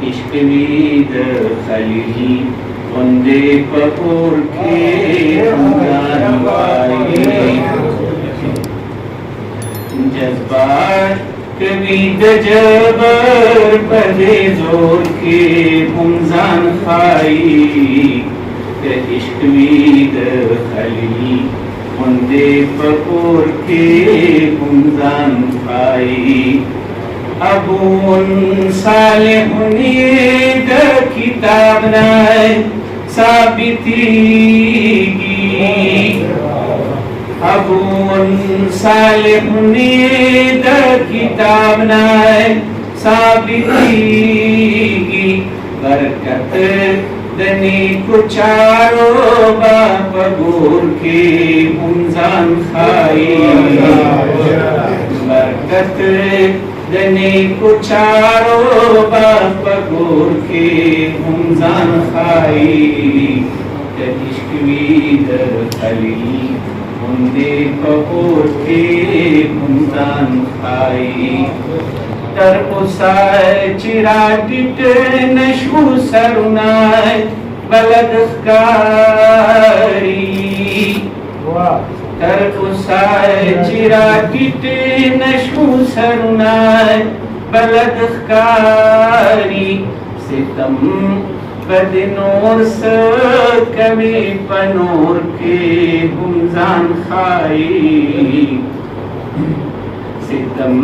इश्क वीद खलीली वंदे पपोर के जज्बात कवीद जबर पदे जोर के मुमजान खाई इश्क वीद खलीली वंदे पपोर के मुमजान खाई अबून सालिहुनी द किताब नाय साबितीगी अबून सालिहुनी द किताब नाय साबितीगी बरकत दनी कुचारो बाप गोर के मुमजान खाई बरकत दने कुचारो बाप गोर के मुमजान खाई इश्क वीद खलीली वंदे पपोर के मुमजान खाई तर उसाय चिराटिट नशु सरुनाय बलदकारी तर उसाय चिराटिट नशु सरुनाय बलदकारी सितम बदनोर स कवि पनोर के मुमजान खाई सितम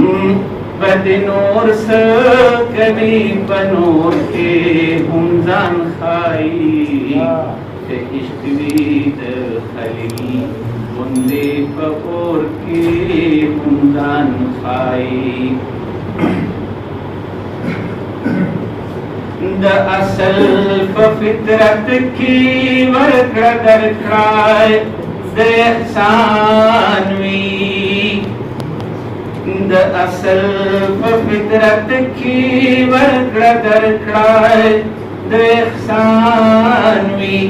बदनोर स कवि पनोर के मुमजान खाई इश्क वीद खलीली वंदे पपोर के मुमजान खाई द असल फितरत की वर्कड़ दरखाय द एहसानवी द असल फितरत की वर्कड़ दरखाय द एहसानवी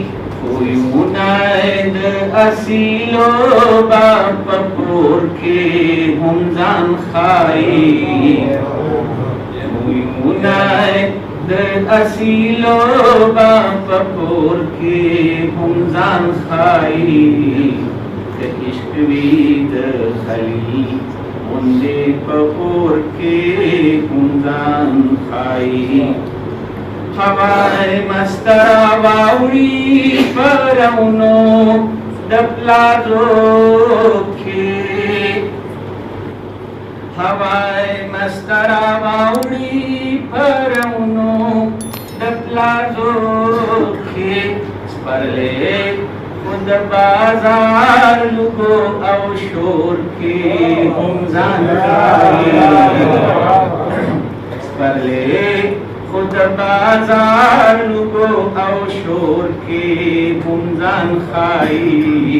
कोई मुनायद असीलो बाप पोर के मुमजान खाई कोई मुनायद असीलो बाप पोर के मुमजान खाई इश्क वीद खलीली वंदे पपोर के मुमजान खाई हवाए मस्तरा वाउड़ी परउनो दपला जोखे हवाए मस्तरा वाउड़ी परउनो दपला जोखे स्परले खुद बाजार लुगो अवशोर के मुमजान खाई स्परले खुद बाजार लुगो अवशोर के मुमजान खाई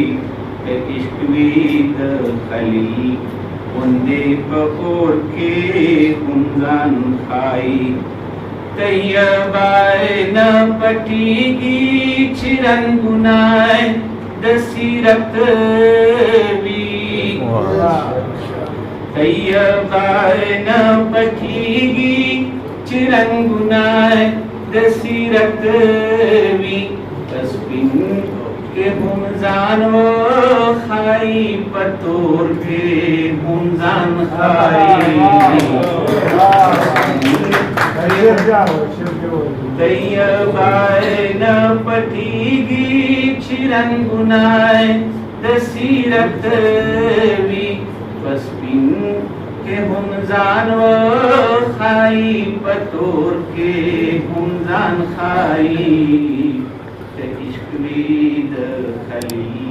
इश्क वीद खलीली वंदे पपोर के मुमजान खाई तैयबाए न पटीगी चिरंगुनाय दसीरत भी तैयबाए न पटीगी चिरंगुनाय दसीरत भी तस्बिन के मुमजान खाई पतोर के मुमजान खाई तैयबाए न पटीगी चिरंगुनाय दसीरत भी तस्बिन के मुमजान खाई पतोर के मुमजान खाई इश्क वीद खलीली